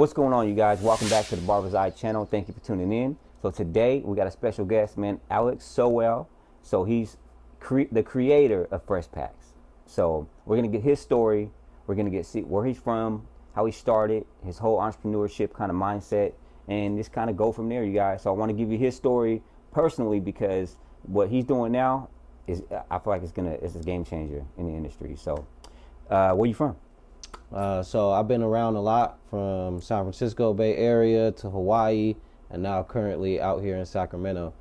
What's going on, you guys? Welcome back to the Barbers Eye channel. Thank you for tuning in. So today we got a special guest, man, Alex Sowell. So he's the creator of Fresh Packs. So we're gonna get his story. We're gonna see where he's from, how he started, his whole entrepreneurship kind of mindset, and just kind of go from there, you guys. So I want to give you his story personally because what he's doing now is, I feel like it's a game changer in the industry. So where you from? So I've been around a lot, from San Francisco Bay Area to Hawaii, and now currently out here in Sacramento.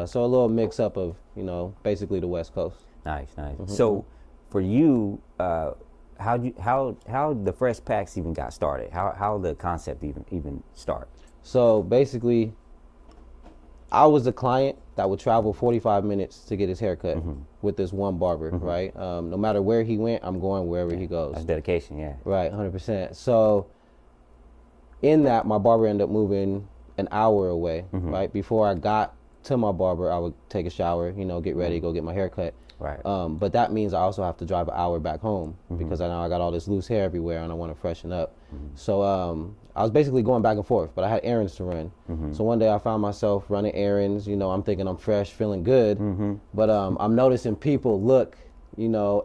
So a little mix up of, basically the West Coast. Nice. Mm-hmm. So for you, how the Fresh Packs even got started? How the concept even start? So basically, I was a client that would travel 45 minutes to get his haircut with this one barber, right? No matter where he went, I'm going wherever he goes. That's dedication, yeah. Right, 100%. So in that, my barber ended up moving an hour away, right? Before I got to my barber, I would take a shower, get ready, go get my haircut. Right. But that means I also have to drive an hour back home because I know I got all this loose hair everywhere and I want to freshen up. So I was basically going back and forth, but I had errands to run. So one day I found myself running errands. I'm thinking I'm fresh, feeling good, but I'm noticing people look,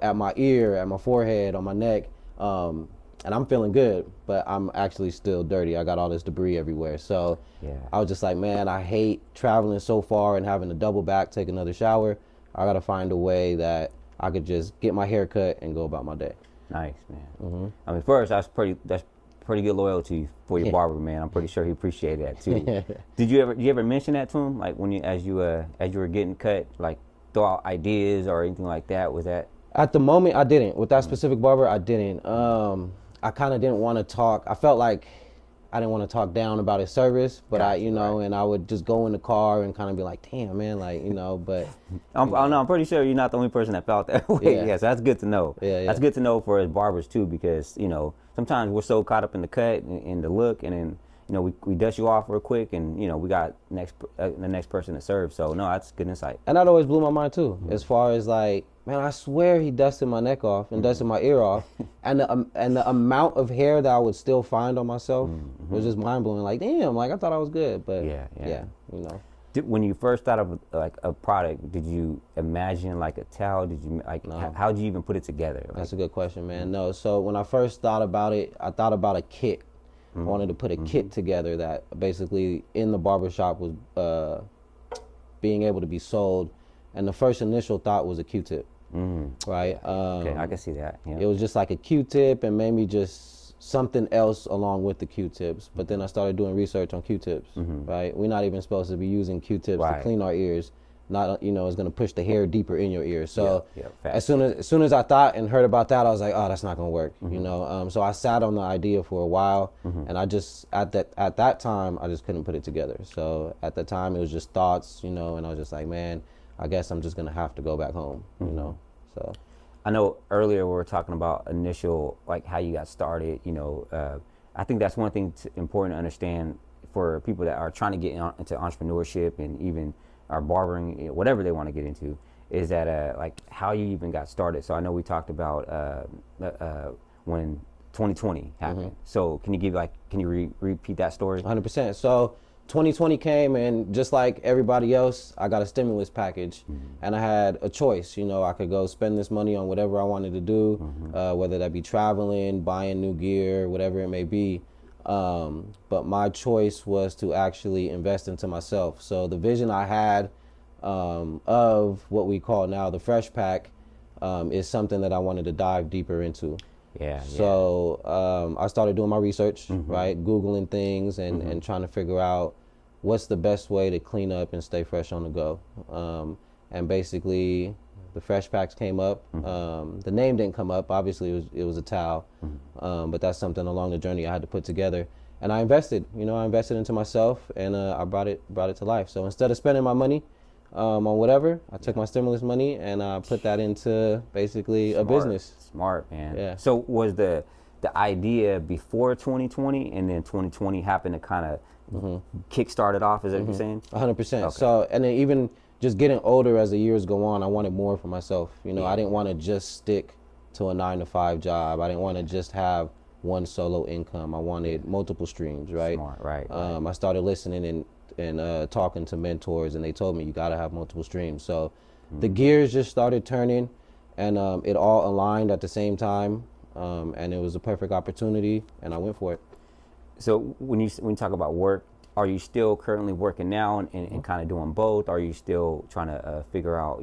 at my ear, at my forehead, on my neck, and I'm feeling good, but I'm actually still dirty. I got all this debris everywhere. So I was just like, man, I hate traveling so far and having to double back, take another shower. I got to find a way that I could just get my hair cut and go about my day. Nice, man. I mean, first, that's pretty good loyalty for your barber, man. I'm pretty sure he appreciated that too. Did you ever mention that to him, like when as you were getting cut, like throw out ideas or anything like that? Was that at the moment? I didn't. With that specific barber, I didn't. I kind of didn't want to talk. I felt like I didn't want to talk down about his service, but and I would just go in the car and kind of be like, damn, man, but. I'm pretty sure you're not the only person that felt that way. Yeah, so that's good to know. Yeah. That's good to know for us barbers too, because, sometimes we're so caught up in the cut and the look, and then, we dust you off real quick, and, we got the next person to serve. So, no, that's good insight. And that always blew my mind too, as far as like, man, I swear he dusted my neck off and dusted my ear off, and the amount of hair that I would still find on myself was just mind blowing. Like, damn, like I thought I was good, but yeah. When you first thought of like a product, did you imagine like a towel? Did you No. how did you even put it together? That's a good question, man. No, so when I first thought about it, I thought about a kit. I wanted to put a kit together that basically in the barbershop was being able to be sold, and the first initial thought was a Q-tip. Right. Okay, I can see that. Yeah. It was just like a Q-tip and maybe just something else along with the Q-tips. But then I started doing research on Q-tips. Right. We're not even supposed to be using Q-tips to clean our ears. Not, it's going to push the hair deeper in your ear. So as soon as I thought and heard about that, I was like, oh, that's not going to work. So I sat on the idea for a while, and I just at that time I just couldn't put it together. So at the time it was just thoughts, and I was just like, man, I guess I'm just gonna have to go back home, So I know earlier we were talking about initial, like how you got started. I think that's one thing important to understand for people that are trying to get into entrepreneurship and even are barbering, whatever they want to get into, is that like how you even got started. So I know we talked about when 2020 happened. So can you repeat that story? 100%. So 2020 came, and just like everybody else, I got a stimulus package, and I had a choice. I could go spend this money on whatever I wanted to do, whether that be traveling, buying new gear, whatever it may be. But my choice was to actually invest into myself. So the vision I had of what we call now the Fresh Pack is something that I wanted to dive deeper into. So I started doing my research, right? Googling things and trying to figure out what's the best way to clean up and stay fresh on the go. And basically the Fresh Packs came up. The name didn't come up. Obviously it was a towel. But that's something along the journey I had to put together. And I invested into myself, and I brought it to life. So instead of spending my money on whatever, I took my stimulus money and I put that into basically a business. Smart, man. Yeah. So was the idea before 2020, and then 2020 happened to kind of kickstart it off? Is that what you're saying? 100%. Okay. So, and then even just getting older as the years go on, I wanted more for myself. I didn't want to just stick to a 9-to-5 job. I didn't want to just have one solo income. I wanted multiple streams, right? Smart, right. I started listening and talking to mentors, and they told me you got to have multiple streams. So the gears just started turning, and it all aligned at the same time, and it was a perfect opportunity, and I went for it. So when you talk about work, are you still currently working now and kind of doing both? Are you still trying to figure out,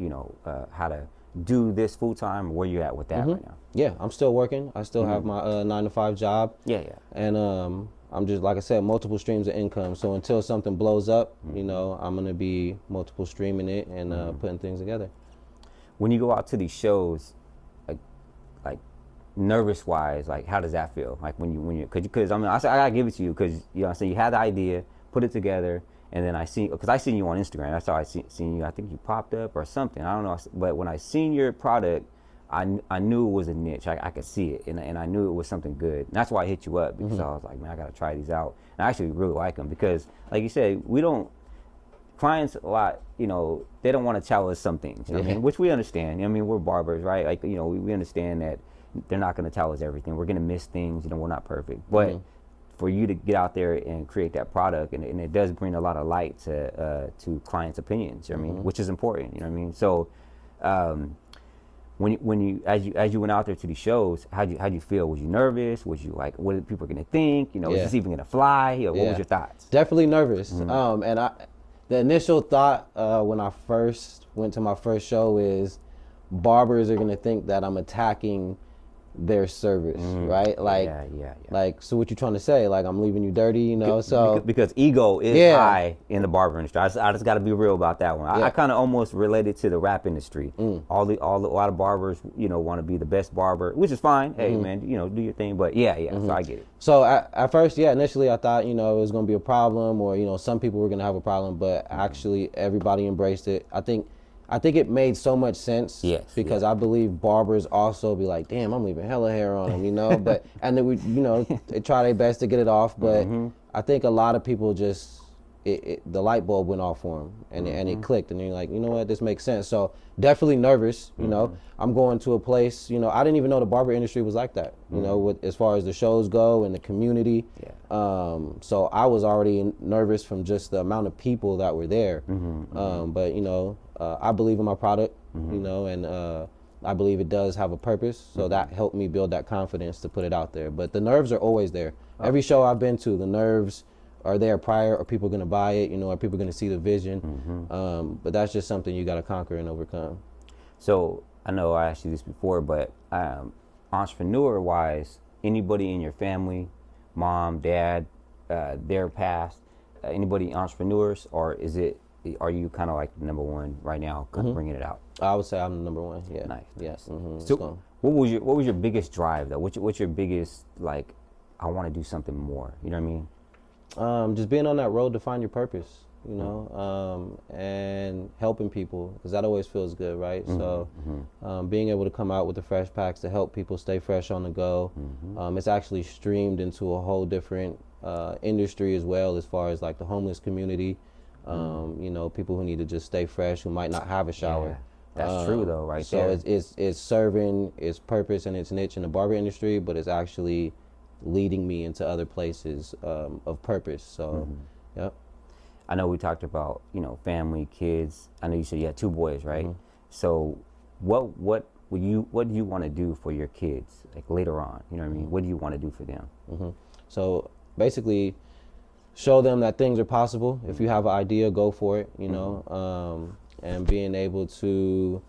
how to do this full time? Where you at with that right now? Yeah, I'm still working. I still have my 9-to-5 job. Yeah. And I'm just, like I said, multiple streams of income. So until something blows up, I'm going to be multiple streaming it and putting things together. When you go out to these shows, like nervous wise, like how does that feel? Like when you because I mean I gotta give it to you because you had the idea, put it together, and then I seen you on Instagram. That's how I seen you. I think you popped up or something. I don't know. But when I seen your product, I knew it was a niche. I could see it, and I knew it was something good. And that's why I hit you up because I was like, man, I gotta try these out. And I actually really like them because, like you said, clients a lot, they don't want to tell us some things. You know what I mean? Which we understand. I mean, we're barbers, right? Like, we understand that they're not going to tell us everything. We're going to miss things. We're not perfect. But for you to get out there and create that product, and it does bring a lot of light to clients' opinions. You know what I mean? Which is important. You know what I mean? So, when you as you went out there to these shows, how'd you feel? Was you nervous? Was you like, what are people going to think? Is this even going to fly? What was your thoughts? Definitely nervous. And the initial thought when I first went to my first show is barbers are going to think that I'm attacking their service, right? Like, like, so what you trying to say? Like, I'm leaving you dirty, So because ego is high in the barber industry. I just got to be real about that one. I kind of almost related to the rap industry. A lot of barbers, want to be the best barber, which is fine. Hey, man, do your thing. But so I get it. So at first, initially I thought, it was going to be a problem, or some people were going to have a problem, but actually everybody embraced it. I think it made so much sense because I believe barbers also be like, damn, I'm leaving hella hair on them, but, and then they try their best to get it off, but I think a lot of people just, the light bulb went off for them and it clicked and you're like, you know what, this makes sense. So definitely nervous, I'm going to a place, I didn't even know the barber industry was like that, as far as the shows go and the community. So I was already nervous from just the amount of people that were there. But, I believe in my product, and I believe it does have a purpose. So that helped me build that confidence to put it out there. But the nerves are always there. Every show I've been to, the nerves are there prior. Are people going to buy it? Are people going to see the vision? But that's just something you got to conquer and overcome. So I know I asked you this before, but entrepreneur-wise, anybody in your family, mom, dad, their past, anybody entrepreneurs, or are you kind of like number one right now, bringing it out? I would say I'm the number one. Yeah. Nice. Yes. So what was your biggest drive though? What's your biggest, like, I want to do something more? You know what I mean? Just being on that road to find your purpose, and helping people, because that always feels good, right? So being able to come out with the fresh packs to help people stay fresh on the go. It's actually streamed into a whole different industry as well, as far as like the homeless community. People who need to just stay fresh, who might not have a shower. That's true though, right there. So it's serving its purpose and its niche in the barber industry, but it's actually leading me into other places of purpose. So, yep. I know we talked about, family, kids. I know you said you had 2 boys, right? So what do you want to do for your kids, like later on? You know what I mean? What do you want to do for them? So basically, show them that things are possible. If you have an idea, go for it, and being able to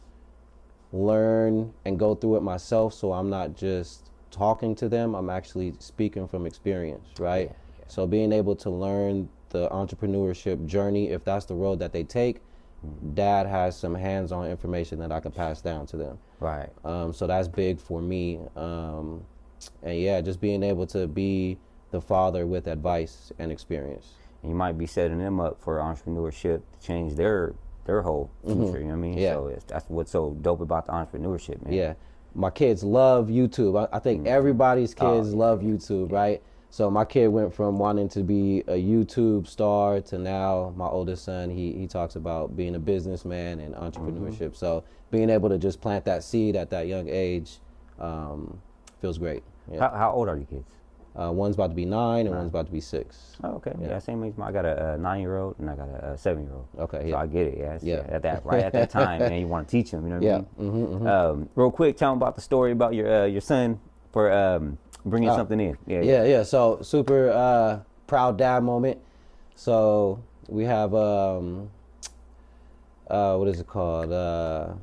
learn and go through it myself, so I'm not just talking to them, I'm actually speaking from experience, right? So being able to learn the entrepreneurship journey, if that's the road that they take, dad has some hands-on information that I can pass down to them. Right. So that's big for me. And just being able to be the father with advice and experience. And you might be setting them up for entrepreneurship to change their whole future, you know what I mean? So that's what's so dope about the entrepreneurship, man. Yeah. My kids love YouTube. I think everybody's kids love YouTube, right? So my kid went from wanting to be a YouTube star to now my oldest son, he talks about being a businessman and entrepreneurship. So being able to just plant that seed at that young age feels great. Yeah. How old are your kids? One's about to be 9 and one's about to be 6. Oh, okay. Yeah, same age. I got a 9-year-old and I got a 7-year-old. Okay, So yeah. I get it. Yeah, Yeah. At that time, man, you want to teach them. You know what I mean? Yeah. Real quick, tell them about the story about your son for bringing something in. Yeah. So super proud dad moment. So we have what is it called?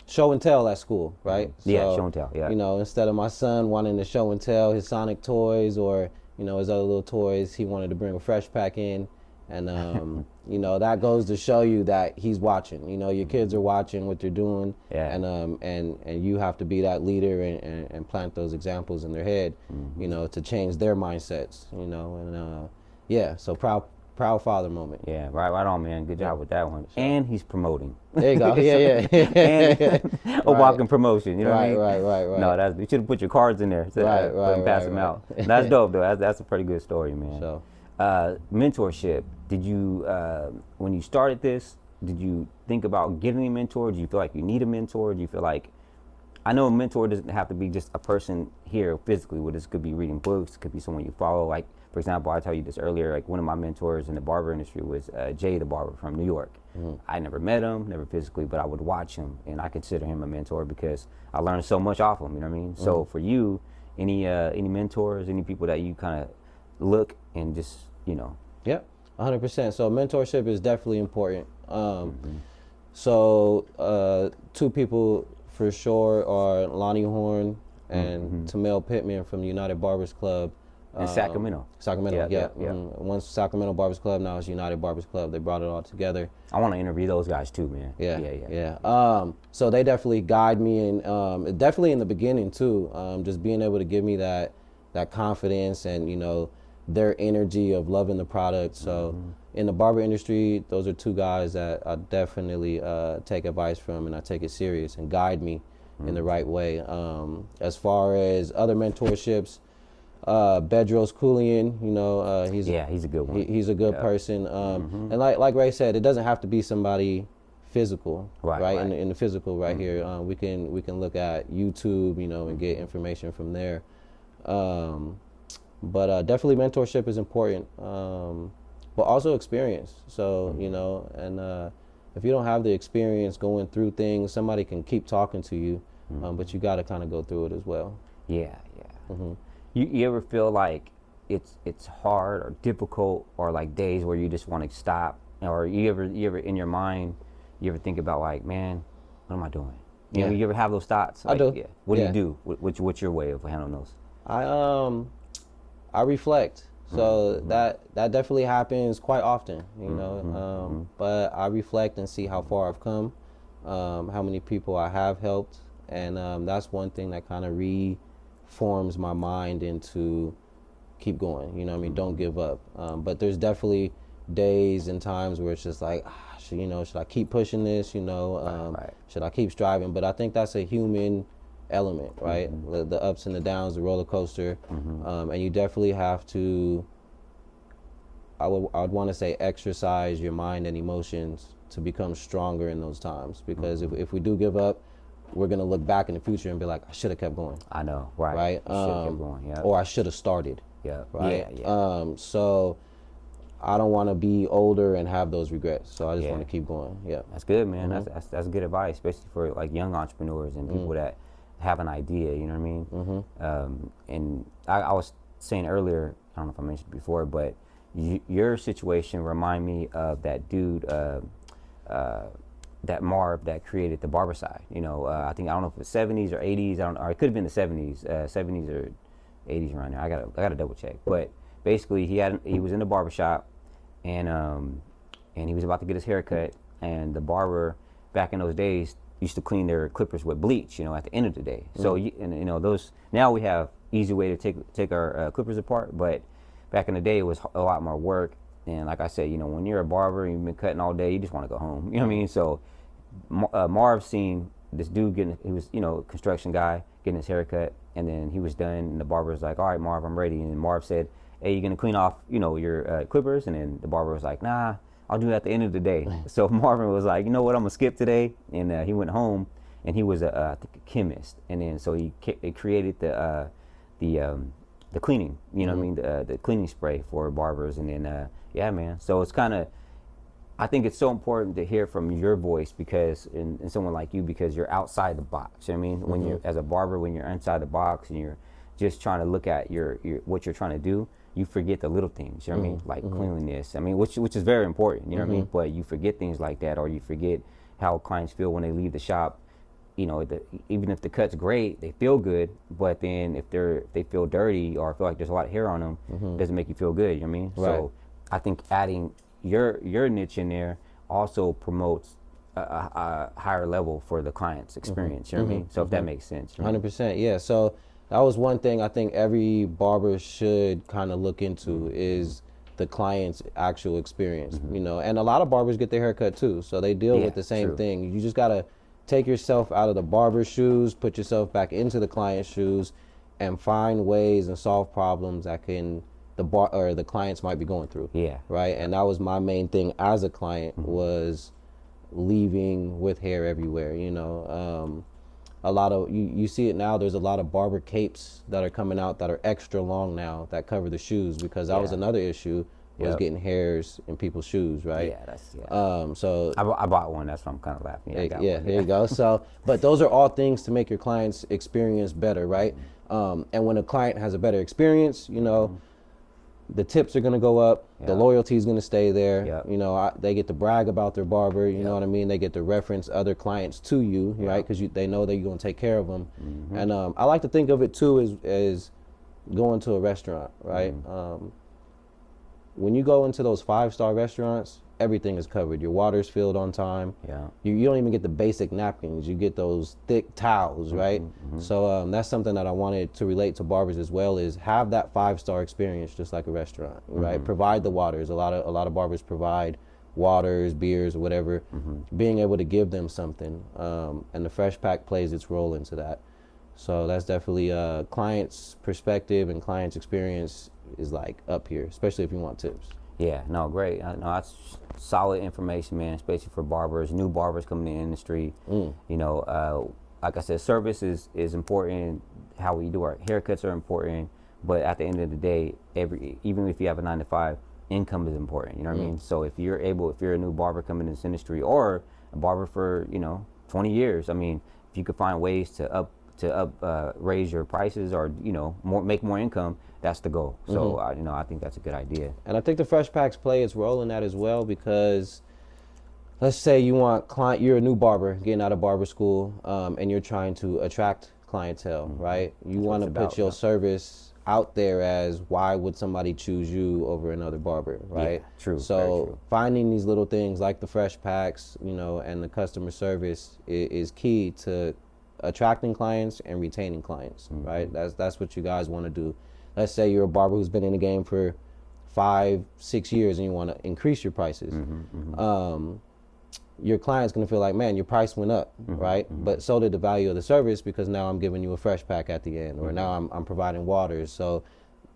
Show and tell at school, right? Yeah, So, show and tell. Yeah. You know, instead of my son wanting to show and tell his Sonic toys or his other little toys, he wanted to bring a fresh pack in, and that goes to show you that he's watching. Your kids are watching what they're doing, and you have to be that leader and plant those examples in their head, to change their mindsets. So proud father moment. Yeah, right on, man. Good job with that one. And he's promoting. There you go. Yeah. And a walking promotion. You know what I mean? Right. No, you should have put your cards in there. And pass them out. That's dope, though. That's a pretty good story, man. So, mentorship. Did you, when you started this, did you think about getting a mentor? Do you feel like you need a mentor? Do you feel like, I know a mentor doesn't have to be just a person here physically. Well, this could be reading books. It could be someone you follow. Like, for example, I told you this earlier, like one of my mentors in the barber industry was Jay the barber from New York. I never met him, never physically, but I would watch him, and I consider him a mentor because I learned so much off him, you know what I mean? So for you, any mentors, any people that you kind of look and just, Yep, 100%. So mentorship is definitely important. So two people for sure are Lonnie Horn and Tamel Pittman from the United Barbers Club. In Sacramento. Yeah. Once Sacramento Barbers Club, now it's United Barbers Club. They brought it all together. I want to interview those guys too, man. Yeah. So they definitely guide me, and definitely in the beginning too, just being able to give me that confidence and their energy of loving the product. So in the barber industry, those are two guys that I definitely take advice from, and I take it serious and guide me in the right way. As far as other mentorships, Bedros Keuilian, he's a good one. He's a good person, and like Ray said, it doesn't have to be somebody physical, right? In the physical, here, we can look at YouTube, and get information from there. But definitely mentorship is important, but also experience. So and if you don't have the experience going through things, somebody can keep talking to you, but you got to kind of go through it as well. Yeah. You ever feel like it's hard or difficult, or like days where you just want to stop, or you ever in your mind, you ever think about like, man, what am I doing? You ever have those thoughts? Like, I do. Yeah. What do you do? What's your way of handling those? I reflect. So that definitely happens quite often, but I reflect and see how far I've come, how many people I have helped, and that's one thing that kind of reforms my mind into keep going, don't give up. But there's definitely days and times where it's just like, should I keep pushing this, should I keep striving? But I think that's a human element, right? The ups and the downs, the roller coaster, and you definitely have to, I would want to say, exercise your mind and emotions to become stronger in those times, because if we do give up, we're going to look back in the future and be like, I should have kept going. I know, right? Should have kept going, yeah. Or I should have started. Yeah, right? Yeah. So I don't want to be older and have those regrets. So I just want to keep going. Yeah. That's good, man. That's good advice, especially for like young entrepreneurs and people that have an idea, you know what I mean? And I was saying earlier, I don't know if I mentioned it before, but your situation remind me of that dude, that Marv that created the barber side. I don't know if it was 70s or 80s, or it could have been the 70s or 80s around there. I gotta double check. But basically, he was in the barbershop, and he was about to get his hair cut, and the barber back in those days used to clean their clippers with bleach, at the end of the day. So those, now we have easy way to take our clippers apart, but back in the day it was a lot more work. And like I said, when you're a barber and you've been cutting all day, you just want to go home. You know what I mean? So Marv seen this dude he was, construction guy, getting his hair cut, and then he was done, and the barber was like, all right, Marv, I'm ready. And Marv said, hey, you gonna clean off, your clippers? And then the barber was like, nah, I'll do it at the end of the day. So Marvin was like, you know what, I'm gonna skip today. And he went home, and he was I think a chemist. And then so he created the the cleaning, you know what I mean, the cleaning spray for barbers, and then yeah, man. So it's kind of, I think it's so important to hear from your voice because, and someone like you, because you're outside the box. You know what I mean, when you're as a barber, when you're inside the box and you're just trying to look at your what you're trying to do, you forget the little things. You know what I mean, like cleanliness. I mean, which is very important. You know what I mean, but you forget things like that, or you forget how clients feel when they leave the shop. You know, even if the cut's great, they feel good, but then if they feel dirty or feel like there's a lot of hair on them, it doesn't make you feel good. You know what I mean? Right. So I think adding your niche in there also promotes a higher level for the client's experience. You know what I mean? So if that makes sense. You know? 100%. Yeah. So that was one thing I think every barber should kind of look into is the client's actual experience. You know, and a lot of barbers get their hair cut too, so they deal with the same thing. You just gotta take yourself out of the barber's shoes, put yourself back into the client's shoes, and find ways and solve problems that the clients might be going through. Yeah. Right. And that was my main thing as a client was leaving with hair everywhere. You know, a lot of you see it now. There's a lot of barber capes that are coming out that are extra long now that cover the shoes, because that was another issue. Was getting hairs in people's shoes, right? Yeah, that's so I bought one. That's why I'm kind of laughing. Yeah, there you go. So, but those are all things to make your client's experience better, right? And when a client has a better experience, you know, the tips are gonna go up. The loyalty is gonna stay there. You know, they get to brag about their barber. You know what I mean? They get to reference other clients to you, right? Because they know that you're gonna take care of them. And I like to think of it too as going to a restaurant, right? When you go into those 5-star restaurants, everything is covered. Your water's filled on time. Yeah. You don't even get the basic napkins. You get those thick towels, right? So that's something that I wanted to relate to barbers as well, is have that 5-star experience just like a restaurant, right? Provide the waters. A lot of barbers provide waters, beers, or whatever. Being able to give them something, and the Fresh Pack plays its role into that. So that's definitely client's perspective and client's experience is like up here, especially if you want tips. Yeah, no, great. No, that's solid information, man, especially for barbers, new barbers coming in the industry. You know, like I said, service is important. How we do our haircuts are important, but at the end of the day, even if you have a 9-to-5, income is important. You know what I mean? So if you're a new barber coming in this industry, or a barber for 20 years, I mean, if you could find ways to raise your prices, or make more income, that's the goal. So I think that's a good idea. And I think the Fresh Packs play its role in that as well, because let's say you're a new barber getting out of barber school, and you're trying to attract clientele, right? You want to put your service out there as, why would somebody choose you over another barber, right? Yeah, true. So true. Finding these little things like the Fresh Packs, and the customer service is key to attracting clients and retaining clients, right? That's what you guys want to do. Let's say you're a barber who's been in the game for 5-6 years and you want to increase your prices. Your client's going to feel like, man, your price went up, right? But so did the value of the service, because now I'm giving you a Fresh Pack at the end, or now I'm providing waters. So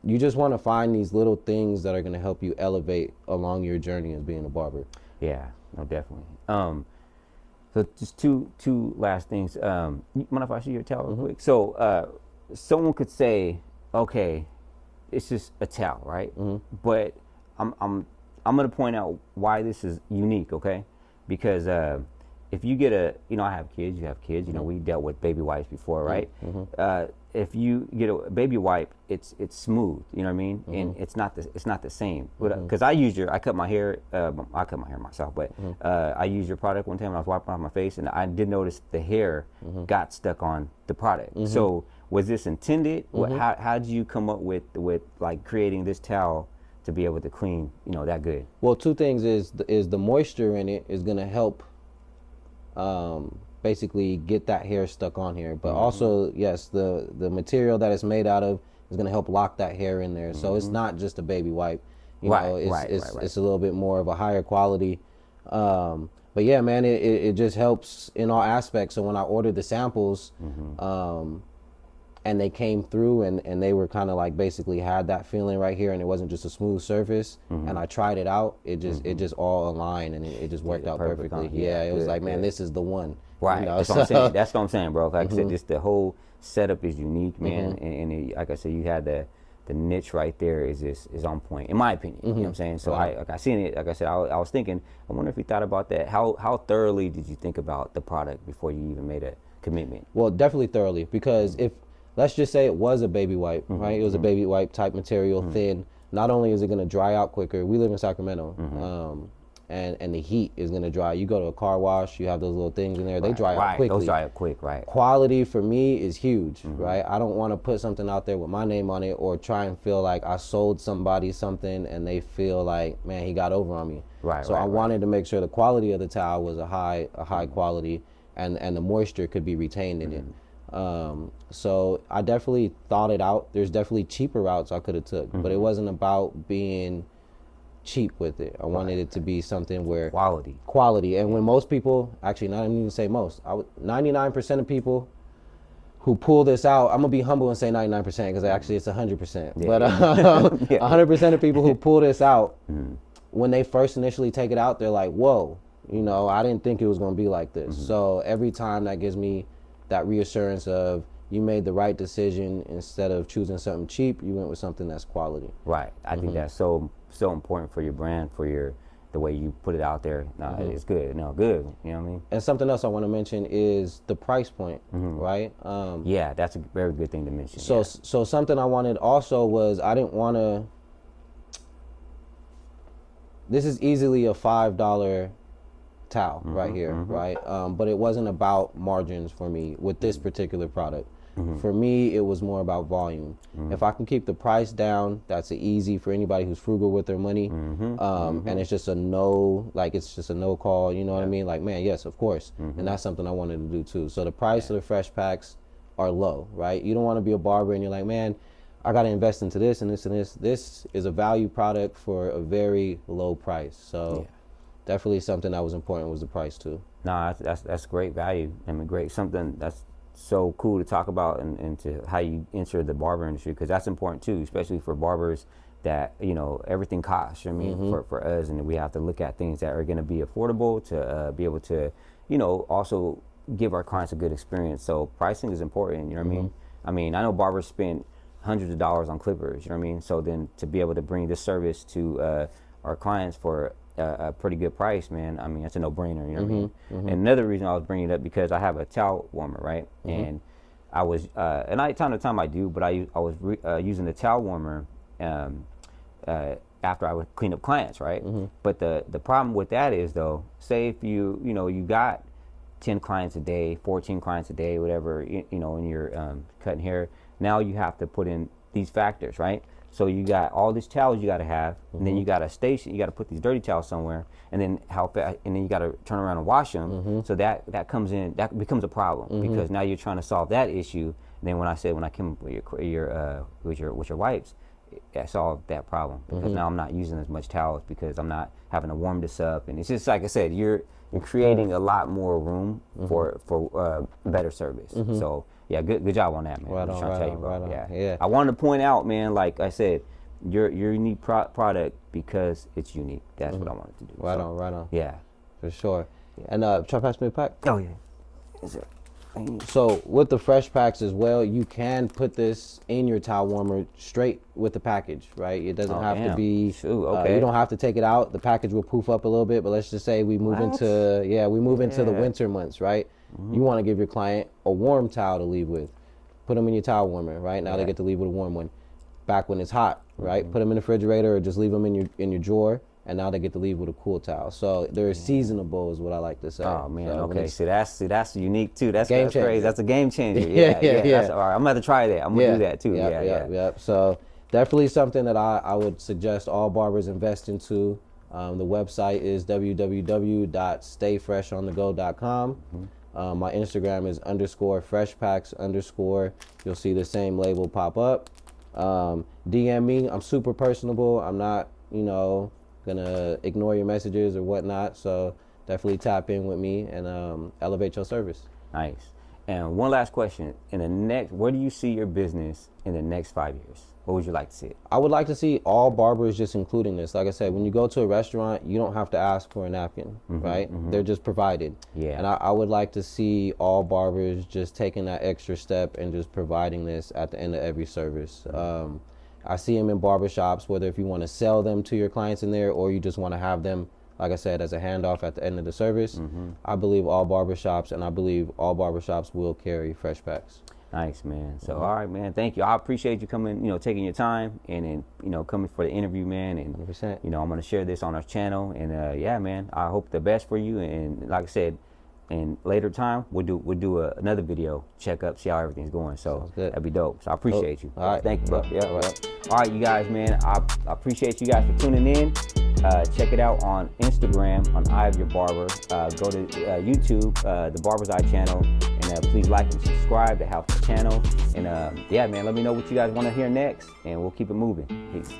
you just want to find these little things that are going to help you elevate along your journey as being a barber. Yeah, no, definitely. So just two last things. You mind if I see your towel real quick? So someone could say, okay, it's just a towel, right? But I'm gonna point out why this is unique, okay? Because if you get I have kids, you have kids. We dealt with baby wipes before, right? If you get a baby wipe, it's smooth. You know what I mean? And it's not the same. Because I cut my hair. I cut my hair myself, but I used your product one time when I was wiping off my face, and I did notice the hair got stuck on the product. So was this intended? How did you come up with like creating this towel to be able to clean that good? Well, two things is the moisture in it is going to help basically get that hair stuck on here, but also, yes, the material that it's made out of is going to help lock that hair in there. So it's not just a baby wipe, it's a little bit more of a higher quality. But yeah, man, it just helps in all aspects. So when I ordered the samples, and they came through and they were kind of like basically had that feeling right here, and it wasn't just a smooth surface, and I tried it out, it just all aligned, and it just worked out perfectly. Yeah, it was like, man, this is the one. Right. That's what I'm saying. That's what I'm saying, bro. Like I said, just the whole setup is unique, man. And like I said, you had the the niche right there is on point, in my opinion. You know what I'm saying? So I seen it. Like I said, I was thinking. I wonder if you thought about that. How thoroughly did you think about the product before you even made a commitment? Well, definitely thoroughly, because if, let's just say it was a baby wipe, right? It was a baby wipe type material, thin. Not only is it going to dry out quicker, we live in Sacramento, and the heat is going to dry. You go to a car wash, you have those little things in there, they dry out quickly. Those dry out quick, right? Quality for me is huge, right? I don't want to put something out there with my name on it or try and feel like I sold somebody something and they feel like, man, he got over on me. Right. So I wanted to make sure the quality of the towel was a high quality, and the moisture could be retained in it. So I definitely thought it out. There's definitely cheaper routes I could have took, but it wasn't about being cheap with it. I wanted it to be something where quality. And when most people, actually not even say most, 99% of people who pull this out, I'm gonna be humble and say 99% because actually it's 100%. But 100% of people who pull this out, when they first initially take it out, they're like, whoa, you know, I didn't think it was gonna be like this. So every time that gives me that reassurance of you made the right decision. Instead of choosing something cheap, you went with something that's quality. Right. I think that's so important for your brand, for the way you put it out there. No, it's good. No, good. You know what I mean? And something else I want to mention is the price point, right? Yeah, that's a very good thing to mention. So something I wanted also was, I didn't want to, this is easily a $5 towel right here, right? But it wasn't about margins for me with this particular product. For me, it was more about volume. If I can keep the price down, that's easy for anybody who's frugal with their money. And it's just a no, like it's just a no call, you know what I mean? Like, man, yes, of course. And that's something I wanted to do too. So the price of the fresh packs are low, right? You don't want to be a barber and you're like, man, I got to invest into this and this and this. This is a value product for a very low price. So definitely something that was important was the price too. No, that's great value. I mean, great, something that's so cool to talk about, and to how you enter the barber industry, because that's important too, especially for barbers that, you know, everything costs. You know what I mean, for us, and we have to look at things that are going to be affordable to be able to, you know, also give our clients a good experience. So pricing is important. You know what I mean? I mean, I know barbers spend hundreds of dollars on clippers. You know what I mean? So then to be able to bring this service to our clients for a pretty good price, man, I mean, that's a no-brainer, you know what I mean? And another reason I was bringing it up, because I have a towel warmer, right? And I was, and time to time I do, but I was using the towel warmer after I would clean up clients, right? But the problem with that is, though, say if you got 10 clients a day, 14 clients a day, whatever, you know, and you're cutting hair, now you have to put in these factors, right? So you got all these towels you got to have, and then you got a station. You got to put these dirty towels somewhere, and then and then you got to turn around and wash them. So that comes in, that becomes a problem, because now you're trying to solve that issue. And then when I came with your wipes, I solved that problem, because now I'm not using as much towels, because I'm not having to warm this up, and it's just like I said, you're creating a lot more room for better service. So. Yeah, good job on that, man. Right on. Yeah. I wanted to point out, man, like I said, your unique product, because it's unique. That's what I wanted to do. Right on. Yeah. For sure. And try to pass me a pack. Oh, yeah. Is it? So with the fresh packs as well, you can put this in your towel warmer straight with the package, right? It doesn't have to be, you don't have to take it out. The package will poof up a little bit, but let's just say we move into the winter months, right? You want to give your client a warm towel to leave with. Put them in your towel warmer, right? Now they get to leave with a warm one. Back when it's hot, right? Put them in the refrigerator, or just leave them in your drawer, and now they get to leave with a cool towel. So they're seasonable, is what I like to say. Oh man, so okay. that's unique too. That's game crazy. That's a game changer. Yeah. All right, I'm gonna have to try that. I'm gonna do that too. Yep. So definitely something that I would suggest all barbers invest into. The website is www.stayfreshonthego.com. My Instagram is _freshpacks_. You'll see the same label pop up. DM me. I'm super personable. I'm not, gonna ignore your messages or whatnot. So definitely tap in with me and elevate your service. Nice. And one last question. Where do you see your business in the next 5 years? What would you like to see? I would like to see all barbers just including this. Like I said, when you go to a restaurant, you don't have to ask for a napkin, right? They're just provided. Yeah. And I would like to see all barbers just taking that extra step and just providing this at the end of every service. I see them in barbershops, whether if you want to sell them to your clients in there or you just want to have them, like I said, as a handoff at the end of the service. I believe all barbershops, and I believe all barbershops will carry fresh packs. Nice, man. So, all right, man. Thank you. I appreciate you coming, taking your time and coming for the interview, man. And, 100%. I'm going to share this on our channel. And, yeah, man, I hope the best for you. And like I said, in later time, we'll do another video, check up, see how everything's going. So that'd be dope. So I appreciate you. All right. Thank you, bro. Yeah. All right. All right, you guys, man. I appreciate you guys for tuning in. Check it out on Instagram on I Have Your Barber. Go to YouTube, the Barbers Eye channel, and please like and subscribe to help the channel. And yeah, man, let me know what you guys want to hear next, and we'll keep it moving. Peace.